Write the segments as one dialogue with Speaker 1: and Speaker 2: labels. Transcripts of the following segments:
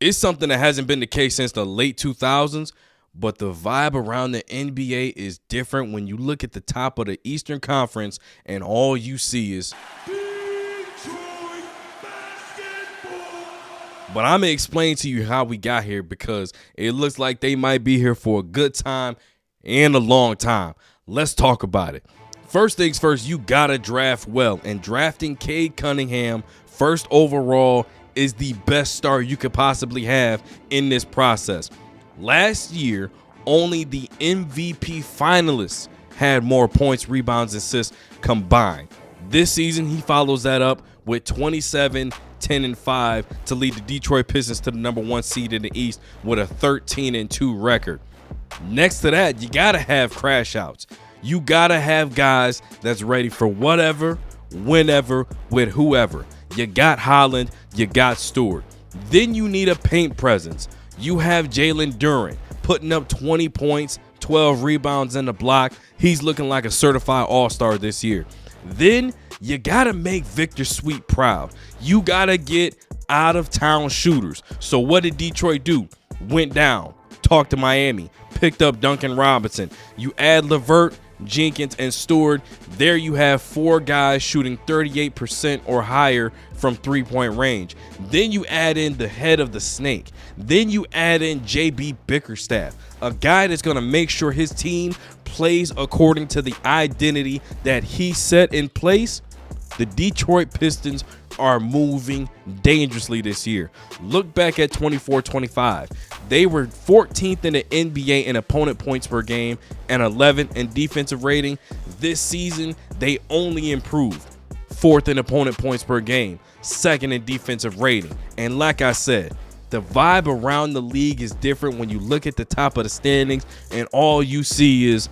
Speaker 1: It's something that hasn't been the case since the late 2000s, but the vibe around the NBA is different when you look at the top of the Eastern Conference and all you see is Detroit basketball. But I'm going to explain to you how we got here because it looks like they might be here for a good time and a long time. Let's talk about it. First things first, you got to draft well, and drafting Cade Cunningham first overall is the best start you could possibly have in this process. Last year, only the MVP finalists had more points, rebounds, assists combined. This season, he follows that up with 27, 10, and 5 to lead the Detroit Pistons to the #1 seed in the East with a 13-2 record. Next to that, you got to have crash outs. You got to have guys that's ready for whatever, whenever, with whoever. You got Holland, you got Stewart. Then you need a paint presence. You have Jalen Duren putting up 20 points, 12 rebounds in the block. He's looking like a certified all-star this year. Then you got to make Victor Sweet proud. You got to get out-of-town shooters. So what did Detroit do? Went down, talked to Miami, picked up Duncan Robinson. You add LeVert, Jenkins, and Stewart. There you have 4 guys shooting 38% or higher from three-point range. Then you add in the head of the snake. Then you add in JB Bickerstaff, a guy that's going to make sure his team plays according to the identity that he set in place. The Detroit Pistons are moving dangerously this year. Look back at 24-25. They were 14th in the NBA in opponent points per game and 11th in defensive rating. This season, they only improved. 4th in opponent points per game, 2nd in defensive rating. And like I said, the vibe around the league is different when you look at the top of the standings and all you see is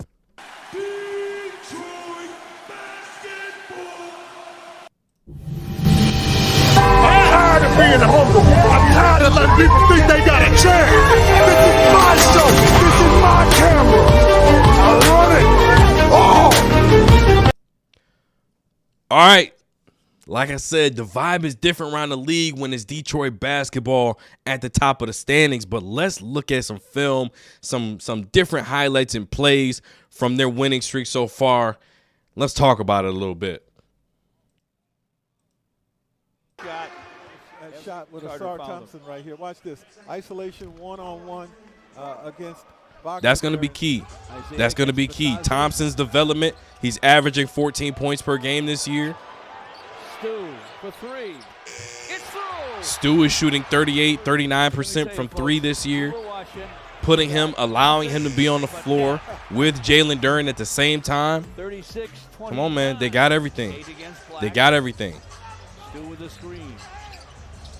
Speaker 2: being humble. I'm tired of letting people think they got a chance. This is my show. This is my camera. I run it. Oh.
Speaker 1: All right. Like I said, the vibe is different around the league when it's Detroit basketball at the top of the standings. But let's look at some film, some different highlights and plays from their winning streak so far. Let's talk about it a little bit.
Speaker 3: Shot with Asar Thompson right here. Watch this. Isolation one-on-one against Wagner.
Speaker 1: That's going to be key. That's going to be key. Thompson's development. He's averaging 14 points per game this year.
Speaker 4: Stu for 3. It's through.
Speaker 1: Stu is shooting 38, 39% from 3 this year. Allowing him to be on the floor with Jalen Duren at the same time. Come on, man. They got everything. They got everything.
Speaker 4: Stu with the screen.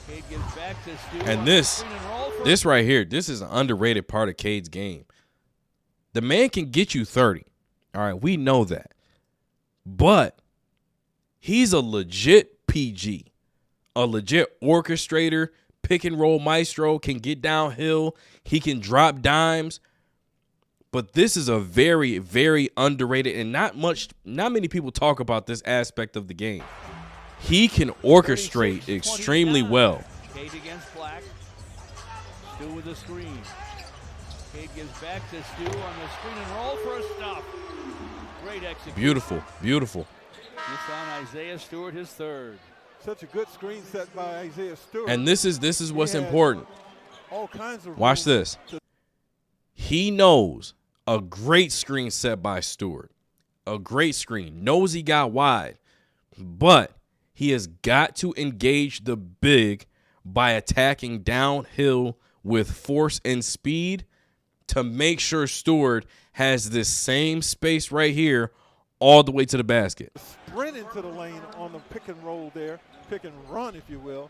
Speaker 4: Cade gets back to Stu.
Speaker 1: And this right here, this is an underrated part of Cade's game. The man can get you 30. All right, we know that. But he's a legit PG, a legit orchestrator, pick and roll maestro, can get downhill. He can drop dimes. But this is a very, very underrated, and not many people talk about this aspect of the game. He can orchestrate extremely well.
Speaker 4: Cade against Black. Stu with the screen. Cade gives back to Stu on the screen and roll for a stop. Great execution.
Speaker 1: Beautiful, beautiful.
Speaker 4: This on Isaiah Stewart, his 3rd.
Speaker 3: Such a good screen set by Isaiah Stewart.
Speaker 1: And this is what's important.
Speaker 3: All kinds of
Speaker 1: Watch this. He knows a great screen set by Stewart. A great screen. Knows he got wide. But he has got to engage the big by attacking downhill with force and speed to make sure Stewart has this same space right here all the way to the basket.
Speaker 3: Sprint into the lane on the pick and roll there, pick and run, if you will.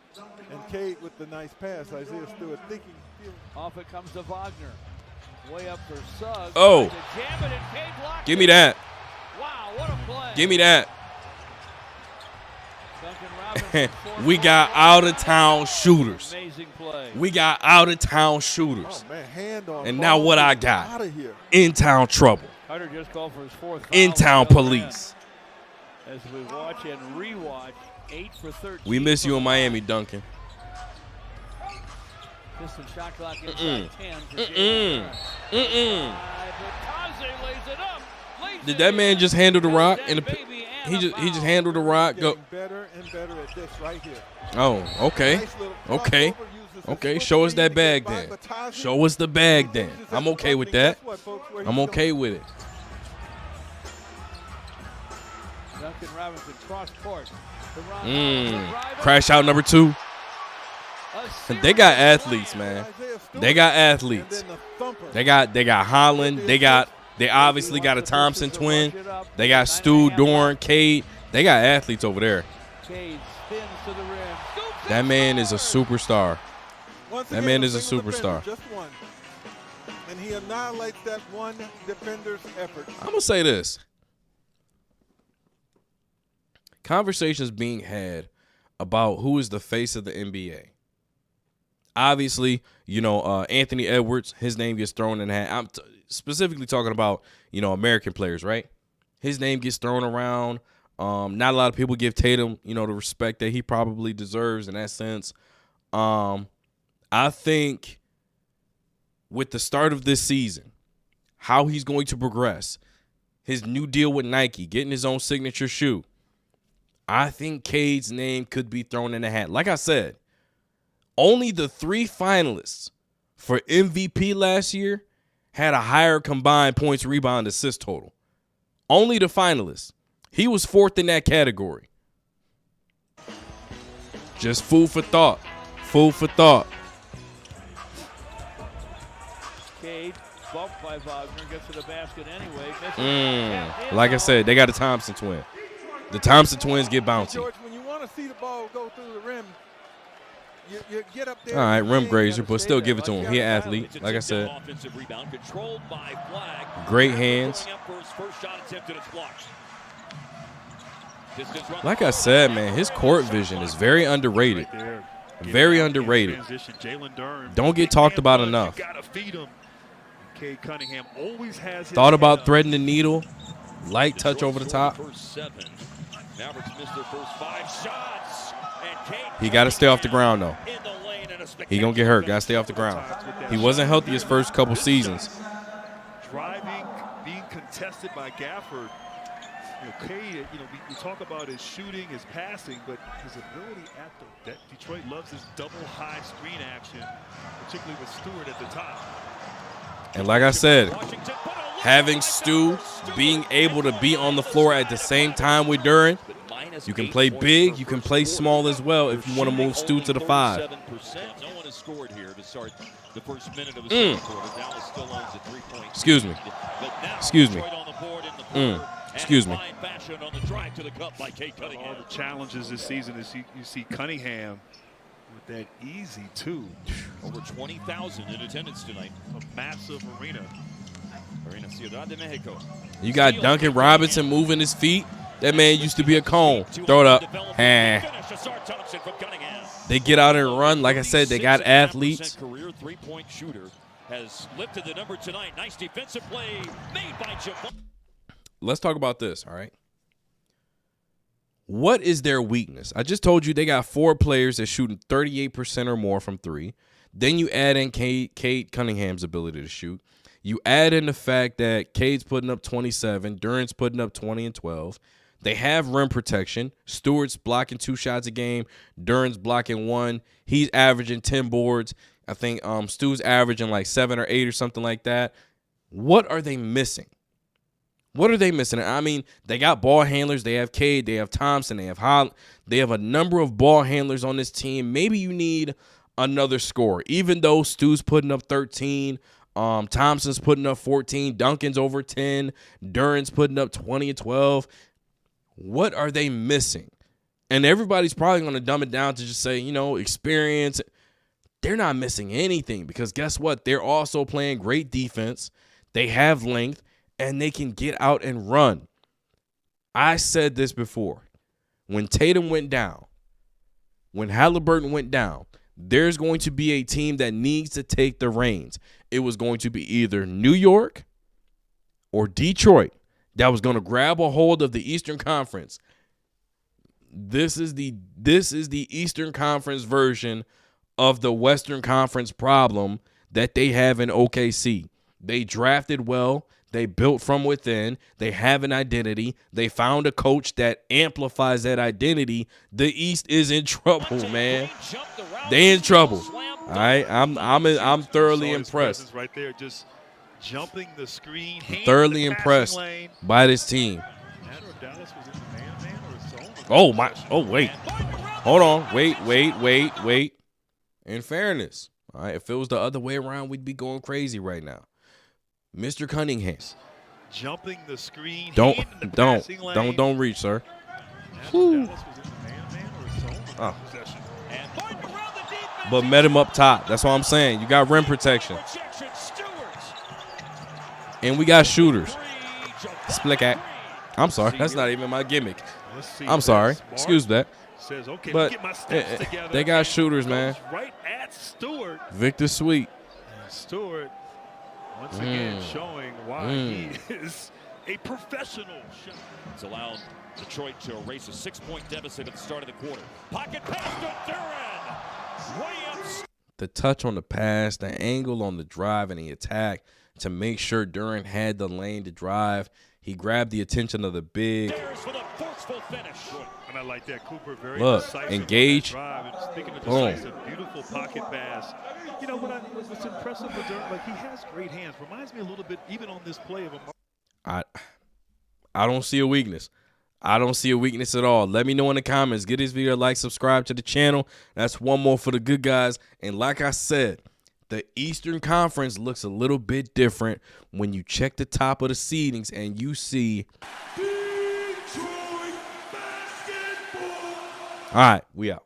Speaker 3: And Cade with the nice pass. Isaiah Stewart thinking.
Speaker 4: Off it comes to Wagner. Way up for Suggs.
Speaker 1: Oh,
Speaker 4: jam it and Cade blocked
Speaker 1: give me that.
Speaker 4: Wow, what a play.
Speaker 1: Give me that. We got out-of-town shooters.
Speaker 4: Amazing play.
Speaker 1: We got out-of-town shooters.
Speaker 3: Oh, man, hand on
Speaker 1: and now what I got? In-town trouble.
Speaker 4: Carter just called for his 4th foul.
Speaker 1: In-town police.
Speaker 4: As we watch and rewatch, 8 for 13.
Speaker 1: We miss you in Miami, Duncan.
Speaker 4: Piston shot clock inside 10 for Cade. But Kaze lays it up.
Speaker 1: Did that man just handle the rock? He just handled the rock. Go.
Speaker 3: Better and better at this right here.
Speaker 1: Oh, okay. Okay, show us that bag then. Show us the bag then. I'm okay with that. I'm okay with it.
Speaker 4: Duncan Robinson cross court.
Speaker 1: Crash out number 2. They got athletes, man. They got athletes. They got Holland. They obviously got a Thompson twin. They got Stu, Dorn, Cade. They got athletes over there. That man is a superstar. That man is a superstar.
Speaker 3: Just one. And he annihilates that one defender's effort.
Speaker 1: I'm going to say this. Conversations being had about who is the face of the NBA. Obviously, Anthony Edwards, his name gets thrown in the hat. I'm specifically talking about, American players, right? His name gets thrown around. Not a lot of people give Tatum, the respect that he probably deserves in that sense. I think with the start of this season, how he's going to progress, his new deal with Nike, getting his own signature shoe, I think Cade's name could be thrown in the hat. Like I said, only the 3 finalists for MVP last year had a higher combined points, rebound, assist total. Only the finalists. He was 4th in that category. Just food for thought. Food for thought.
Speaker 4: Cade bumped by Wagner, gets to the basket anyway.
Speaker 1: Like I said, they got a Thompson twin. The Thompson twins get bouncy.
Speaker 3: George, when you want to see the ball go through the rim, you get up there.
Speaker 1: All right, rim grazer, but still give it to him. He an athlete, like I said. Great hands. Like I said, man, his court vision is very underrated. Very underrated. Don't get talked about enough.
Speaker 2: Cade Cunningham always has his
Speaker 1: Thought about threading the needle. Light touch over the top.
Speaker 4: Mavericks missed their first 5 shots.
Speaker 1: He got to stay off the ground, though. He going to get hurt. Got to stay off the ground. He wasn't healthy his first couple seasons.
Speaker 2: Driving, being contested by Gafford. Cade, we talk about his shooting, his passing, but his ability that Detroit loves his double high screen action, particularly with Stewart at the top.
Speaker 1: And like I said, having Stu being able to be on the floor at the same time with Duran, you can play big, you can play small as well if you want to move Stu to the 5.
Speaker 5: No one has scored here to start the first minute of the second quarter. Dallas still owns a 3-point.
Speaker 1: Excuse me. Excuse me. Excuse me.
Speaker 5: On the drive to the cup by Cade Cunningham.
Speaker 2: All the challenges this season is you see Cunningham with that easy 2.
Speaker 5: Over 20,000 in attendance tonight.
Speaker 2: A massive arena.
Speaker 5: Ciudad de Mexico.
Speaker 1: You got Duncan Robinson moving his feet. That man used to be a cone. Throw it up. They get out and run. Like I said, they got athletes.
Speaker 5: Career 3-point shooter has lifted the number tonight. Nice defensive play made by Javon.
Speaker 1: Let's talk about this, all right? What is their weakness? I just told you they got 4 players that shooting 38% or more from 3. Then you add in Cade Cunningham's ability to shoot. You add in the fact that Cade's putting up 27, Duran's putting up 20 and 12. They have rim protection. Stewart's blocking 2 shots a game. Duran's blocking 1. He's averaging 10 boards. I think Stu's averaging like 7 or 8 or something like that. What are they missing? What are they missing? I mean, they got ball handlers. They have Cade. They have Thompson. They have Holland. They have a number of ball handlers on this team. Maybe you need another scorer. Even though Stu's putting up 13, Thompson's putting up 14, Duncan's over 10, Duran's putting up 20 and 12. What are they missing? And everybody's probably going to dumb it down to just say, experience. They're not missing anything because guess what? They're also playing great defense. They have length. And they can get out and run. I said this before. When Tatum went down, when Halliburton went down, there's going to be a team that needs to take the reins. It was going to be either New York or Detroit that was going to grab a hold of the Eastern Conference. This is the Eastern Conference version of the Western Conference problem that they have in OKC. They drafted well. They built from within. They have an identity. They found a coach that amplifies that identity. The East is in trouble, man. They in trouble. All right, I'm thoroughly impressed.
Speaker 2: Right there, just jumping the screen.
Speaker 1: Thoroughly impressed by this team. Oh my! Oh wait, hold on. Wait. In fairness, all right, if it was the other way around, we'd be going crazy right now. Mr. Cunningham,
Speaker 2: jumping the screen.
Speaker 1: Don't reach, sir. Oh. But met him up top. That's what I'm saying. You got rim protection. And we got shooters. Split at. I'm sorry. That's not even my gimmick. I'm sorry. Excuse that. But they got shooters, man.
Speaker 2: Right at Stewart.
Speaker 1: Victor Sweet.
Speaker 2: Stewart once again showing why he is a professional.
Speaker 5: It's allowed Detroit to erase a 6-point deficit at the start of the quarter. Pocket pass to Duran. Williams.
Speaker 1: The touch on the pass, the angle on the drive, and the attack to make sure Duran had the lane to drive. He grabbed the attention of the big.
Speaker 5: For the forceful finish.
Speaker 2: And I like that. Cooper very
Speaker 1: look, engage.
Speaker 2: Speaking of decisive, beautiful pocket pass. You know what's impressive with Duran? Like, he has great hands. Reminds me a little bit, even on this play, of a.
Speaker 1: I don't see a weakness. I don't see a weakness at all. Let me know in the comments. Get this video a like, subscribe to the channel. That's one more for the good guys. And like I said, the Eastern Conference looks a little bit different when you check the top of the seedings and you see. Detroit basketball. All right, we out.